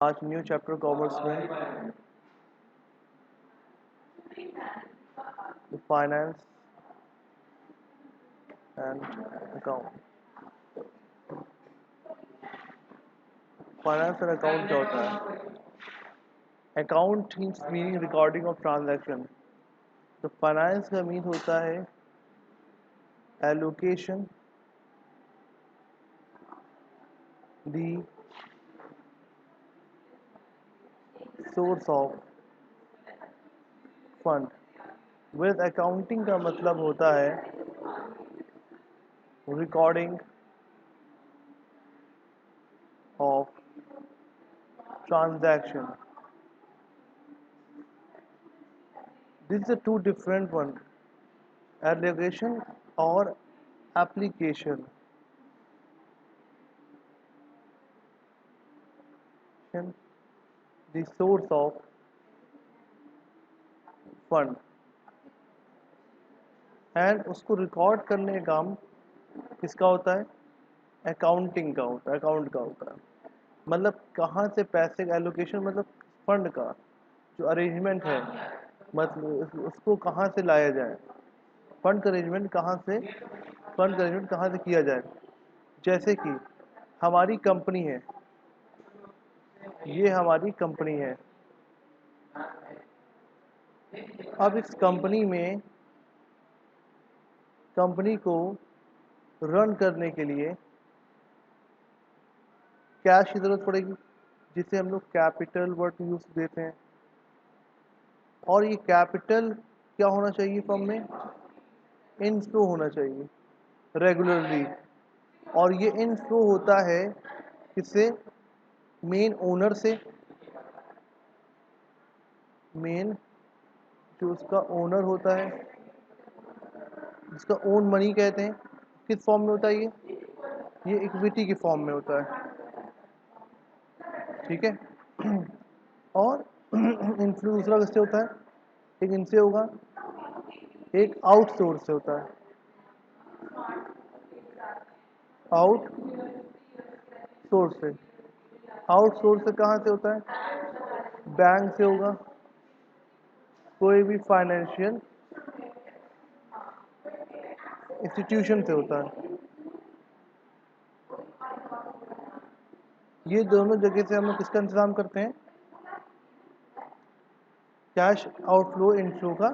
आज new chapter commerce में finance and account. Finance and account क्या होता है? Account means meaning recording of transaction. तो फाइनेंस का मीन होता है allocation, the source of fund. With accounting का मतलब होता है recording of transaction. This is a two different one, allocation or application. The source of fund and उसको record करने का काम किसका होता है? अकाउंटिंग का होता है, अकाउंट का होता है। मतलब कहाँ से पैसे का एलोकेशन, मतलब फंड का जो अरेंजमेंट है, मतलब उसको कहाँ से लाया जाए, फंड का अरेंजमेंट कहाँ से, फंड का अरेंजमेंट कहाँ से किया जाए। जैसे कि हमारी कंपनी है, ये हमारी कंपनी है। अब इस कंपनी में कंपनी को रन करने के लिए कैश की ज़रूरत पड़ेगी, जिसे हम लोग कैपिटल वर्ड यूज देते हैं। और ये कैपिटल क्या होना चाहिए फर्म में? इनफ्लो होना चाहिए रेगुलरली। और ये इनफ्लो होता है किससे? मेन ओनर से। मेन जो उसका ओनर होता है, जिसका ओन मनी कहते हैं, किस फॉर्म में होता है ये इक्विटी की फॉर्म में होता है। ठीक है। और इनफ्लो दूसरा किससे होता है? एक इनसे होगा, एक आउटसोर्स से होता है। आउट सोर्स से। आउटसोर्स से कहाँ से होता है? बैंक से होगा, कोई भी फाइनेंशियल इंस्टीट्यूशन से होता है। ये दोनों जगह से हम लोग किसका इंतजाम करते हैं? कैश आउटफ्लो इनफ्लो का,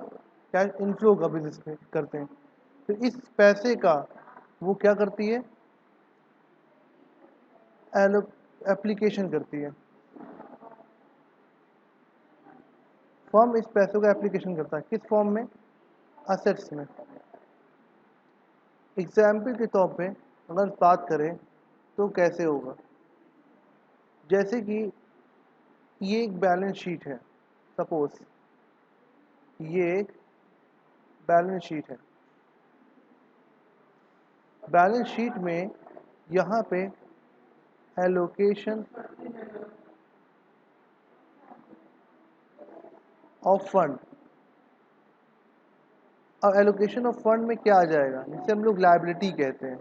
कैश इनफ्लो का बिजनेस में करते हैं। तो इस पैसे का वो क्या करती है? एप्लीकेशन करती है। फर्म इस पैसों का एप्लीकेशन करता है किस फॉर्म में? असेट्स में। एग्जाम्पल के तौर पे अगर बात करें तो कैसे होगा? जैसे कि ये एक बैलेंस शीट है, सपोज ये एक बैलेंस शीट है। बैलेंस शीट में यहाँ पे एलोकेशन ऑफ फंड। अब एलोकेशन ऑफ फंड में क्या आ जाएगा, जिसे हम लोग लायबिलिटी कहते हैं।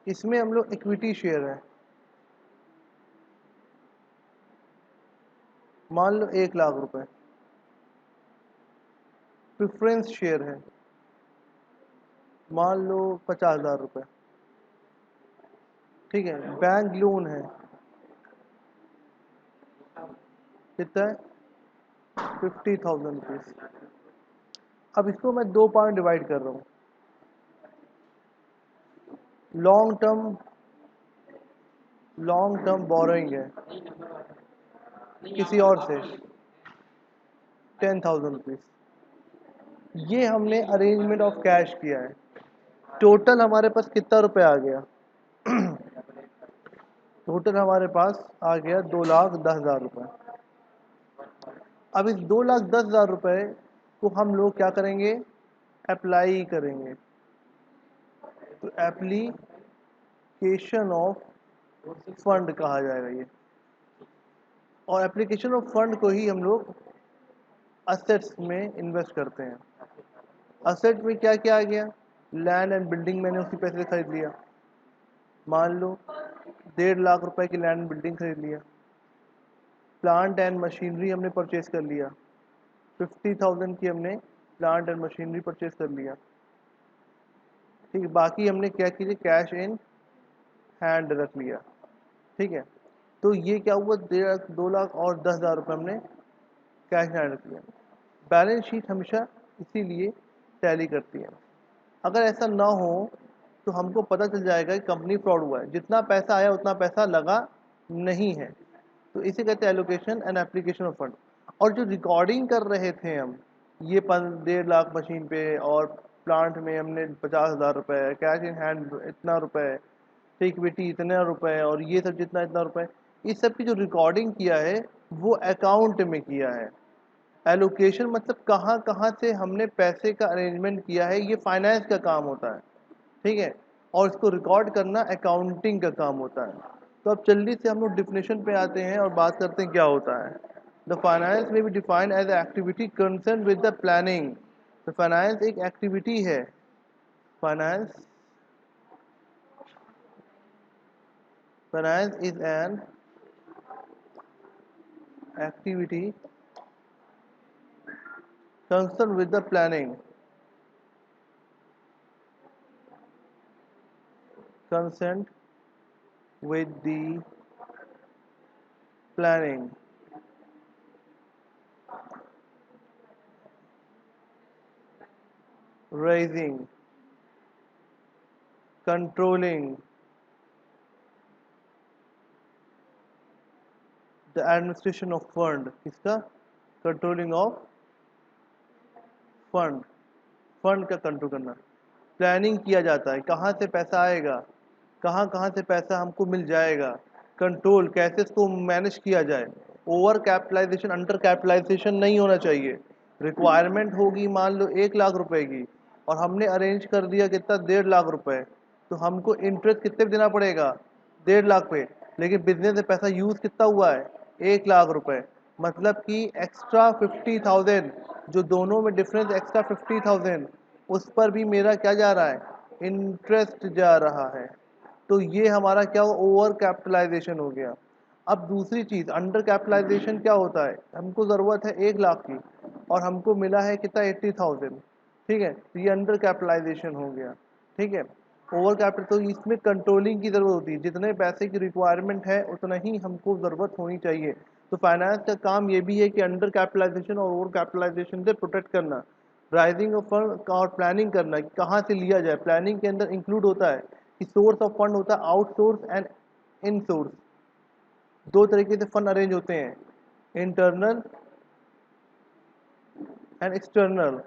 इसमें हम लोग इक्विटी शेयर है, मान लो 1,00,000 रुपए। प्रेफरेंस शेयर है, मान लो 50,000 रुपए। ठीक है। बैंक लोन है, कितना है? 50,000 रुपीज। अब इसको मैं दो पार्ट में डिवाइड कर रहा हूँ। लॉन्ग टर्म बोरोइंग है किसी और से 10,000 रुपीज। ये हमने अरेंजमेंट ऑफ कैश किया है। टोटल हमारे पास कितना रुपए आ गया? टोटल हमारे पास आ गया 2,10,000 रुपये। अब इस 2,10,000 रुपये को हम लोग क्या करेंगे? अप्लाई करेंगे। तो एप्लीकेशन ऑफ फंड कहा जाएगा ये। और एप्लीकेशन ऑफ फंड को ही हम लोग असेट्स में इन्वेस्ट करते हैं। असेट में क्या क्या आ गया? लैंड एंड बिल्डिंग मैंने उसी पैसे से खरीद लिया। मान लो 1.5 लाख रुपए की लैंड बिल्डिंग खरीद लिया। प्लांट एंड मशीनरी हमने परचेज कर लिया, 50,000 की हमने प्लांट एंड मशीनरी परचेज कर लिया। ठीक है, बाकी हमने क्या किया, कैश इन हैंड रख लिया। ठीक है, तो ये क्या हुआ, 2 लाख और 10,000 रुपये हमने कैश इन हैंड रख लिया। बैलेंस शीट हमेशा इसीलिए टैली करती है। अगर ऐसा ना हो तो हमको पता चल जाएगा कि कंपनी फ्रॉड हुआ है, जितना पैसा आया उतना पैसा लगा नहीं है। तो इसे कहते हैं allocation and application of fund. और जो रिकॉर्डिंग कर रहे थे हम, ये 1.5 लाख मशीन पे और प्लांट में हमने 50,000 रुपये, कैश इन हैंड इतना रुपये, इक्विटी इतने रुपए और ये सब जितना इतना रुपए, इस सब की जो रिकॉर्डिंग किया है वो अकाउंट में किया है। एलोकेशन मतलब कहाँ कहाँ से हमने पैसे का अरेंजमेंट किया है, ये फाइनेंस का काम होता है। ठीक है, और इसको रिकॉर्ड करना अकाउंटिंग का काम होता है। तो अब जल्दी से हम लोग डिफिनेशन पे आते हैं और बात करते हैं क्या होता है। द फाइनेंस में be defined as activity concern with the planning. तो फाइनेंस एक एक्टिविटी है। Finance finance is an activity concerned with the planning, concerned with the planning, raising, controlling the administration of fund। किसका, controlling of fund, fund का control करना। Planning किया जाता है, कहाँ से पैसा आएगा, कहाँ कहाँ से पैसा हमको मिल जाएगा, कंट्रोल कैसे इसको मैनेज किया जाए। ओवर कैपिटलाइजेशन, अंडर कैपिटलाइजेशन नहीं होना चाहिए। रिक्वायरमेंट होगी मान लो 1 लाख रुपए की और हमने अरेंज कर दिया कितना, 1.5 लाख रुपए, तो हमको इंटरेस्ट कितने पे देना पड़ेगा, 1.5 लाख पे। लेकिन बिजनेस में पैसा यूज कितना हुआ है, 1 लाख रुपए, मतलब कि एक्स्ट्रा 50,000, जो दोनों में डिफरेंस एक्स्ट्रा 50,000, उस पर भी मेरा क्या जा रहा है, इंटरेस्ट जा रहा है। तो ये हमारा क्या हुआ, ओवर कैपिटलाइजेशन हो गया। अब दूसरी चीज़ अंडर कैपिटलाइजेशन क्या होता है, हमको ज़रूरत है 1 लाख की और हमको मिला है कितना, 80,000। ठीक है, तो ये अंडर कैपिटलाइजेशन हो गया। ठीक है, ओवर कैपिटल, तो इसमें कंट्रोलिंग की ज़रूरत होती है, जितने पैसे की रिक्वायरमेंट है उतना ही हमको ज़रूरत होनी चाहिए। तो फाइनेंस का काम ये भी है कि अंडर कैपिटलाइजेशन और ओवर कैपिटलाइजेशन से प्रोटेक्ट करना, राइजिंग ऑफ फंड और प्लानिंग करना कि कहाँ से लिया जाए। प्लानिंग के अंदर इंक्लूड होता है कि सोर्स ऑफ फंड होता है आउटसोर्स एंड इन सोर्स। दो तरीके से फंड अरेंज होते हैं, इंटरनल एंड एक्सटर्नल।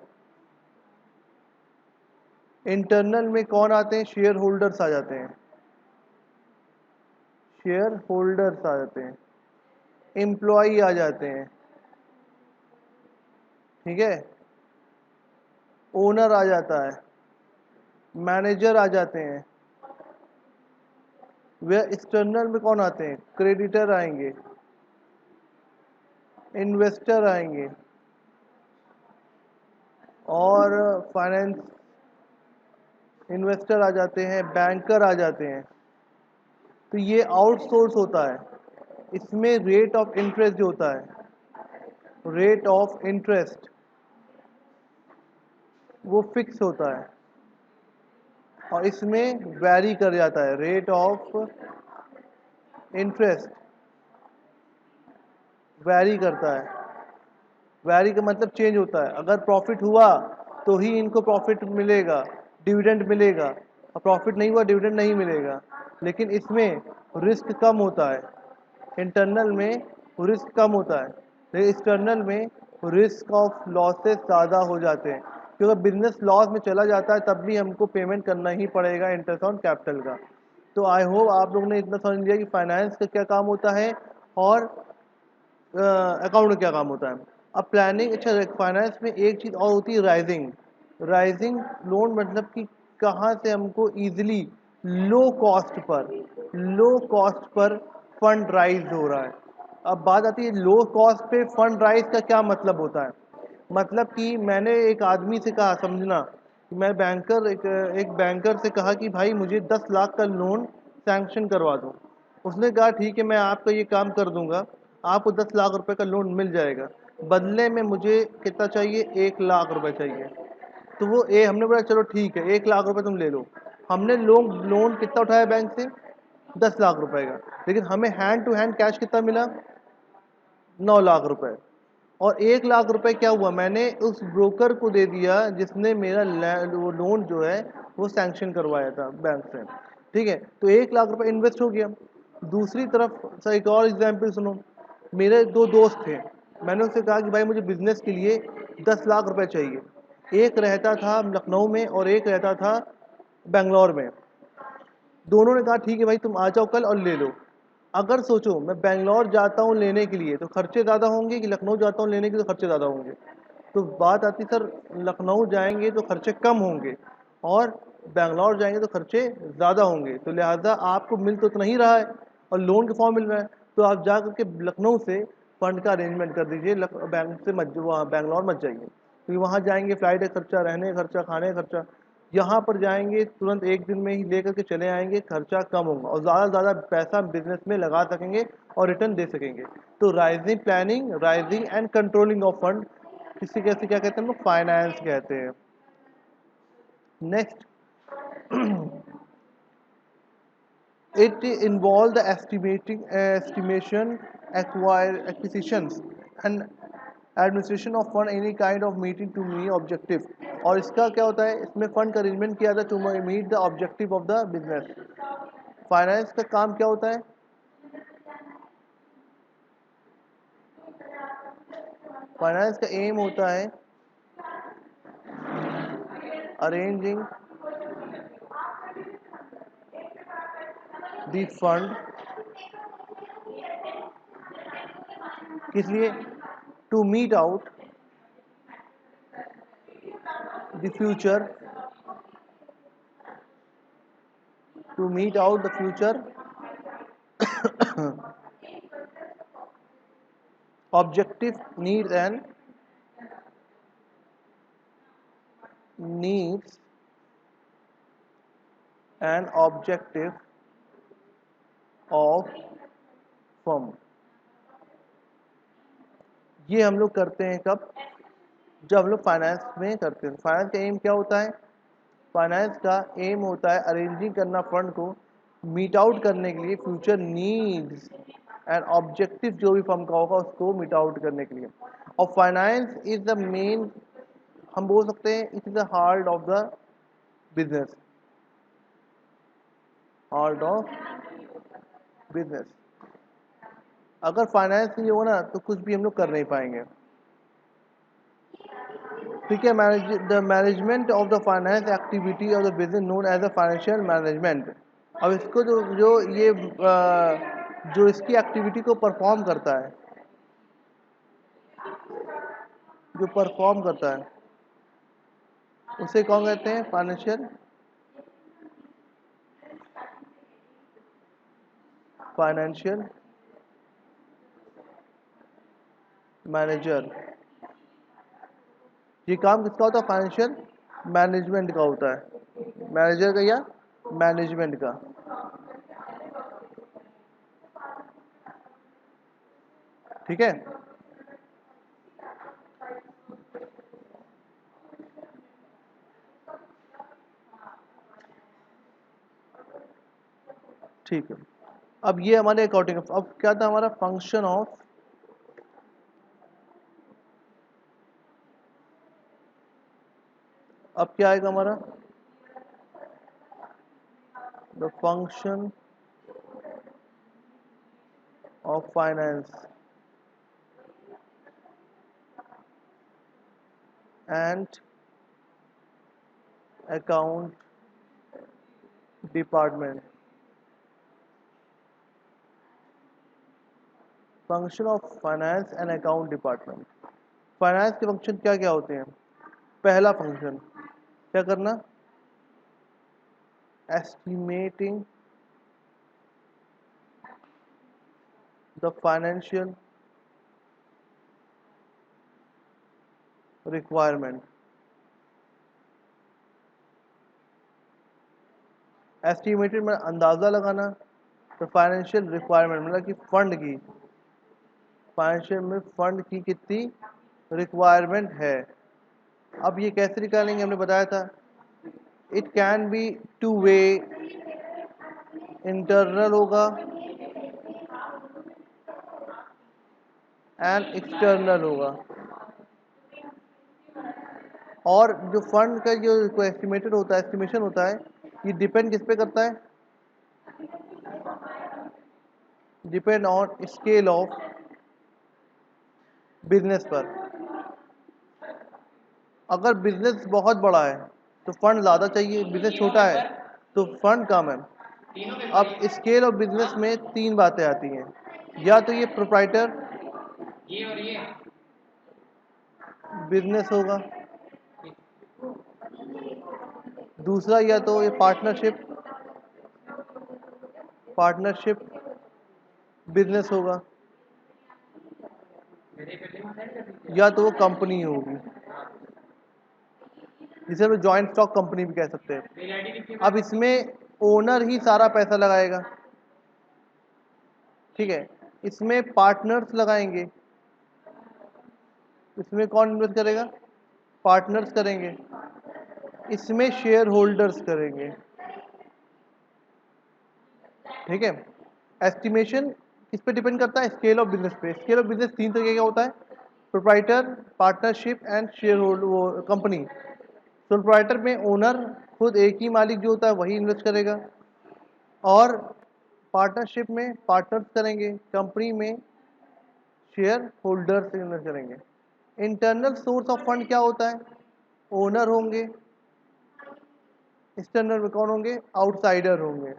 इंटरनल में कौन आते हैं, शेयर होल्डर्स आ जाते हैं, शेयर होल्डर्स आ जाते हैं, एम्प्लॉई आ जाते हैं। ठीक है, ओनर आ जाता है, मैनेजर आ जाते हैं। वे एक्सटर्नल में कौन आते हैं, क्रेडिटर आएंगे, इन्वेस्टर आएंगे और फाइनेंस इन्वेस्टर आ जाते हैं, बैंकर आ जाते हैं। तो ये आउटसोर्स होता है। इसमें रेट ऑफ इंटरेस्ट जो होता है, रेट ऑफ इंटरेस्ट वो फिक्स होता है और इसमें वैरी कर जाता है। रेट ऑफ इंटरेस्ट वैरी करता है, वैरी का मतलब चेंज होता है। अगर प्रॉफिट हुआ तो ही इनको प्रॉफिट मिलेगा, डिविडेंड मिलेगा, और प्रॉफिट नहीं हुआ डिविडेंड नहीं मिलेगा। लेकिन इसमें रिस्क कम होता है, इंटरनल में रिस्क कम होता है, लेकिन एक्सटर्नल में रिस्क ऑफ लॉसेस ज़्यादा हो जाते हैं, क्योंकि बिजनेस लॉस में चला जाता है तब भी हमको पेमेंट करना ही पड़ेगा इंटरेस्ट ऑन कैपिटल का। तो आई होप आप लोगों ने इतना समझ लिया कि फाइनेंस का क्या काम होता है और अकाउंट का क्या काम होता है। अब प्लानिंग, अच्छा फाइनेंस में एक चीज़ और होती है, राइजिंग। राइजिंग लोन मतलब कि कहाँ से हमको easily low cost per fund rise हो रहा है। अब बात आती है लो कॉस्ट पे फंड राइज का क्या मतलब होता है। मतलब कि मैंने एक आदमी से कहा, समझना, मैं एक बैंकर से कहा कि भाई मुझे 10 लाख का लोन सैंक्शन करवा दो। उसने कहा ठीक है मैं आपका ये काम कर दूंगा, आपको 10 लाख रुपए का लोन मिल जाएगा, बदले में मुझे कितना चाहिए, 1 लाख रुपए चाहिए। तो वो हमने बोला चलो ठीक है 1 लाख रुपए तुम ले लो। हमने लोन लोन कितना उठाया बैंक से, 10 लाख रुपए का, लेकिन हमें हैंड टू हैंड कैश कितना मिला, 9 लाख रुपए। और 1 लाख रुपए क्या हुआ, मैंने उस ब्रोकर को दे दिया जिसने मेरा वो लोन जो है वो सैंक्शन करवाया था बैंक से। ठीक है, तो 1 लाख रुपए इन्वेस्ट हो गया। दूसरी तरफ सर एक और एग्जाम्पल सुनो, मेरे दो दोस्त थे, मैंने उससे कहा कि भाई मुझे बिजनेस के लिए 10 लाख रुपए चाहिए। एक रहता था लखनऊ में और एक रहता था बेंगलोर में। दोनों ने कहा ठीक है भाई तुम आ जाओ कल और ले लो। अगर सोचो मैं बेंगलोर जाता हूँ लेने के लिए तो खर्चे ज़्यादा होंगे, कि लखनऊ जाता हूँ लेने के लिए तो खर्चे ज़्यादा होंगे। तो बात आती सर, लखनऊ जाएंगे तो खर्चे कम होंगे और बेंगलोर जाएंगे तो खर्चे ज़्यादा होंगे, तो लिहाजा आपको मिल तो उतना ही रहा है और लोन के फॉर्म मिल रहा है, तो आप जा करके लखनऊ से फंड का अरेंजमेंट कर दीजिए, बैंक से मत वहाँ बेंगलोर मत जाइए, क्योंकि वहाँ जाएंगे फ्लाइट का खर्चा, रहने का खर्चा, खाने का खर्चा। यहाँ पर जाएंगे तुरंत एक दिन में ही लेकर के चले आएंगे, खर्चा कम होगा और ज़्यादा से ज़्यादा पैसा बिजनेस में लगा सकेंगे और रिटर्न दे सकेंगे। तो rising planning, rising and controlling of fund, किसी कैसे क्या कहते हैं हम लोग, फाइनेंस कहते हैं। Next, it involve the estimation, acquisitions and administration of fund any kind of meeting to meet objective। और इसका क्या होता है, इसमें फंड का अरेंजमेंट किया जाता है to meet the objective of the business. Finance का काम क्या होता है, फाइनेंस का एम होता है अरेंजिंग द फंड, किस लिए, to meet out the future, to meet out the future objective needs and objective of firm। ये हम लोग करते हैं कब, जब हम लोग फाइनेंस में करते हैं। फाइनेंस का एम क्या होता है, फाइनेंस का एम होता है अरेंजिंग करना फंड को मीट आउट करने के लिए फ्यूचर नीड्स एंड ऑब्जेक्टिव जो भी फर्म का होगा उसको मीट आउट करने के लिए। और फाइनेंस इज द मेन, हम बोल सकते हैं it is the heart of the business, heart of business. अगर फाइनेंस नहीं होगा ना तो कुछ भी हम लोग कर नहीं पाएंगे। ठीक है, the management of the finance activity of the business known as a financial management. अब इसको जो जो ये जो इसकी एक्टिविटी को परफॉर्म करता है, जो परफॉर्म करता है उसे कौन कहते हैं, फाइनेंशियल फाइनेंशियल मैनेजर। ये काम किसका होता है, फाइनेंशियल मैनेजमेंट का होता है, मैनेजर का या मैनेजमेंट का। ठीक है, ठीक है। अब ये हमारे अकाउंटिंग, अब क्या था हमारा फंक्शन ऑफ, अब क्या आएगा हमारा, the function of finance and account department. Function of finance and account department. Finance के फंक्शन क्या क्या होते हैं, पहला फंक्शन क्या करना, estimating the financial requirement. Estimated में अंदाज़ा लगाना तो फाइनेंशियल रिक्वायरमेंट मतलब कि फंड की, फाइनेंशियल में फंड की कितनी रिक्वायरमेंट है। अब ये कैसे निकालेंगे, हमने बताया था it can be two way, internal होगा एंड एक्सटर्नल होगा। और जो फंड का जो एस्टिमेटेड होता है, एस्टिमेशन होता है, ये डिपेंड किस पे करता है, depend on scale of business पर। अगर बिजनेस बहुत बड़ा है तो फंड ज़्यादा चाहिए, बिजनेस छोटा है तो फंड कम है। अब स्केल ऑफ बिजनेस में तीन बातें आती हैं, या तो ये प्रोप्राइटर बिजनेस होगा, दूसरा या तो ये पार्टनरशिप पार्टनरशिप बिजनेस होगा, या तो वो कंपनी होगी, जिसे हम जॉइंट स्टॉक कंपनी भी कह सकते हैं। अब इसमें ओनर ही सारा पैसा लगाएगा, ठीक है। इसमें पार्टनर्स लगाएंगे, इसमें कौन इन्वेस्ट करेगा, पार्टनर्स करेंगे, इसमें शेयर होल्डर्स करेंगे, ठीक है। एस्टिमेशन किस पे डिपेंड करता है, स्केल ऑफ बिजनेस पे। स्केल ऑफ बिजनेस तीन तरीके का होता है, proprietor, partnership and share holder company. Proprietor में ओनर खुद एक ही मालिक जो होता है वही इन्वेस्ट करेगा, और पार्टनरशिप में पार्टनर्स करेंगे, कंपनी में शेयर होल्डर्स इन्वेस्ट करेंगे। इंटरनल सोर्स ऑफ फंड क्या होता है, ओनर होंगे, एक्सटर्नल में कौन होंगे, आउटसाइडर होंगे।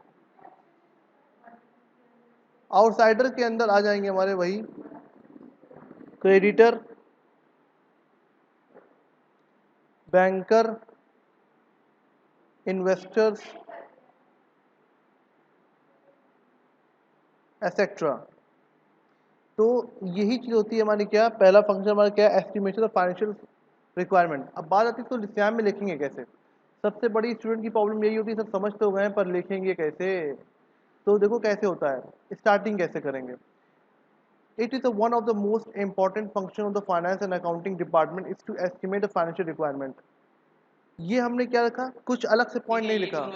आउटसाइडर के अंदर आ जाएंगे हमारे वही क्रेडिटर, बैंकर, इन्वेस्टर्स एसेट्रा। तो यही चीज़ होती है हमारी, क्या पहला फंक्शन हमारा क्या, एस्टिमेशन ऑफ फाइनेंशियल रिक्वायरमेंट। अब बात आती है इसको एग्जाम में लिखेंगे कैसे। सबसे बड़ी स्टूडेंट की प्रॉब्लम यही होती है, सब समझ तो गए पर लिखेंगे कैसे। तो देखो कैसे होता है, स्टार्टिंग कैसे करेंगे। It is one of the most important function of the finance and accounting department is to estimate the financial requirement. ये हमने क्या रखा, कुछ अलग से पॉइंट नहीं लिखा,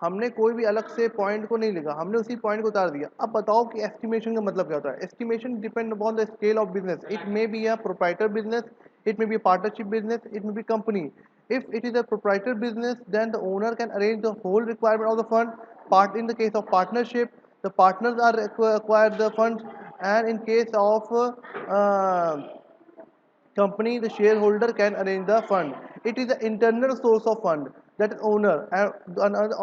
हमने कोई भी अलग से पॉइंट को नहीं लिखा, हमने उसी पॉइंट को उतार दिया। अब बताओ कि एस्टिमेशन का मतलब क्या होता है। Estimation depend upon the scale of business, it may be a proprietor business, it may be a partnership business, it may be company. If it is a proprietor business, then the owner can arrange the whole requirement of the fund. Part in the case of partnership, the partners are acquire the funds, and in case of company, the shareholder can arrange the fund. It is the internal source of fund, that is owner, and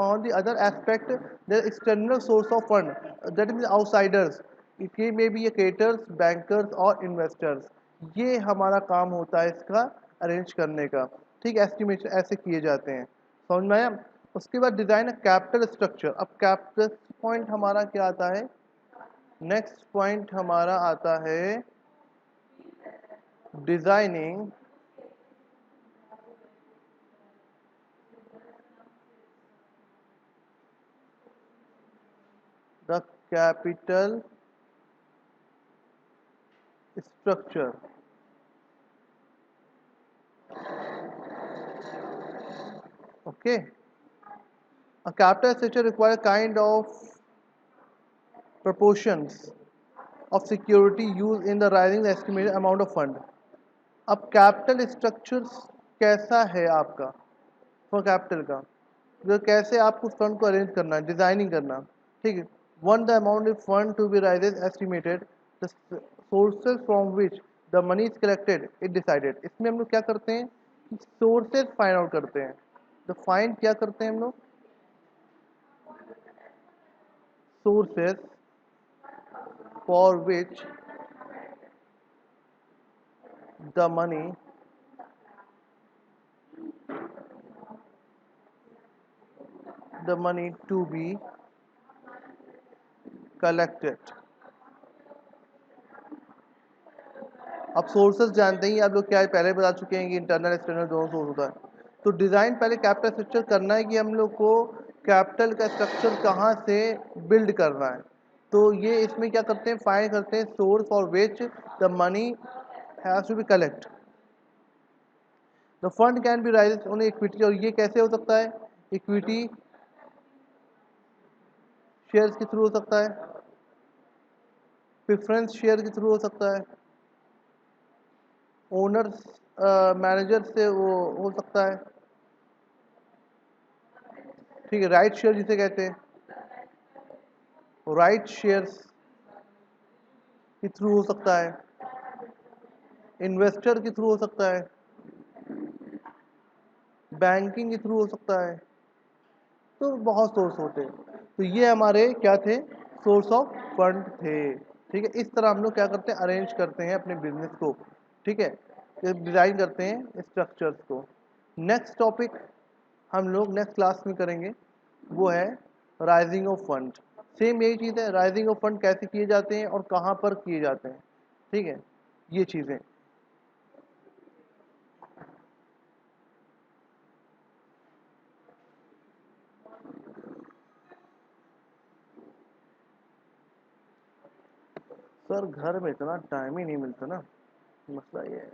on the other aspect, the external source of fund, that is outsiders. It may be creditors, bankers और investors. ये हमारा काम होता है इसका arrange करने का, ठीक है। एस्टिमेशन ऐसे किए जाते हैं, समझ में आया। उसके बाद डिजाइन कैपिटल स्ट्रक्चर। अब कैपिटल पॉइंट हमारा क्या आता है, नेक्स्ट पॉइंट हमारा आता है designing the capital structure. Okay, a capital structure requires kind of proportions of security used in the rising the estimated amount of fund. अब कैपिटल स्ट्रक्चर कैसा है आपका, फॉर कैपिटल का, जो कैसे आपको फंड को अरेंज करना है, डिजाइनिंग करना, ठीक है। One the amount of fund to be raises estimated, the sources from which the money is collected it decided. इसमें हम लोग क्या करते हैं, सोर्सेज फाइंड आउट करते हैं। तो फाइंड क्या करते हैं हम लोग, sources for which the money to be collected. अब सोर्सेज जानते ही आप लोग, क्या है पहले बता चुके हैं कि इंटरनल एक्सटर्नल दोनों सोर्स होता है। तो डिज़ाइन पहले कैपिटल स्ट्रक्चर करना है कि हम लोग को कैपिटल का स्ट्रक्चर कहाँ से बिल्ड करना है। तो ये इसमें क्या करते हैं, फाइंड करते हैं source for which the money has to be collect. The fund can be raise on equity, और ये कैसे हो सकता है, इक्विटी शेयर्स के थ्रू हो सकता है, प्रेफरेंस शेयर के थ्रू हो सकता है, ओनर्स मैनेजर से वो हो सकता है, ठीक है, राइट शेयर जिसे कहते हैं, राइट शेयर्स के थ्रू हो सकता है, इन्वेस्टर के थ्रू हो सकता है, बैंकिंग के थ्रू हो सकता है। तो बहुत सोर्स होते हैं। तो ये हमारे क्या थे, सोर्स ऑफ फंड थे। ठीक है, इस तरह हम लोग क्या करते हैं, अरेंज करते हैं अपने बिजनेस को। ठीक है, डिज़ाइन करते हैं स्ट्रक्चर्स को। नेक्स्ट टॉपिक हम लोग नेक्स्ट क्लास में करेंगे, वो है राइजिंग ऑफ फंड। सेम यही चीज़ है, राइजिंग ऑफ फंड कैसे किए जाते हैं और कहाँ पर किए जाते हैं। ठीक है, ये चीज़ें। सर घर में इतना टाइम ही नहीं मिलता ना, मसला ये है।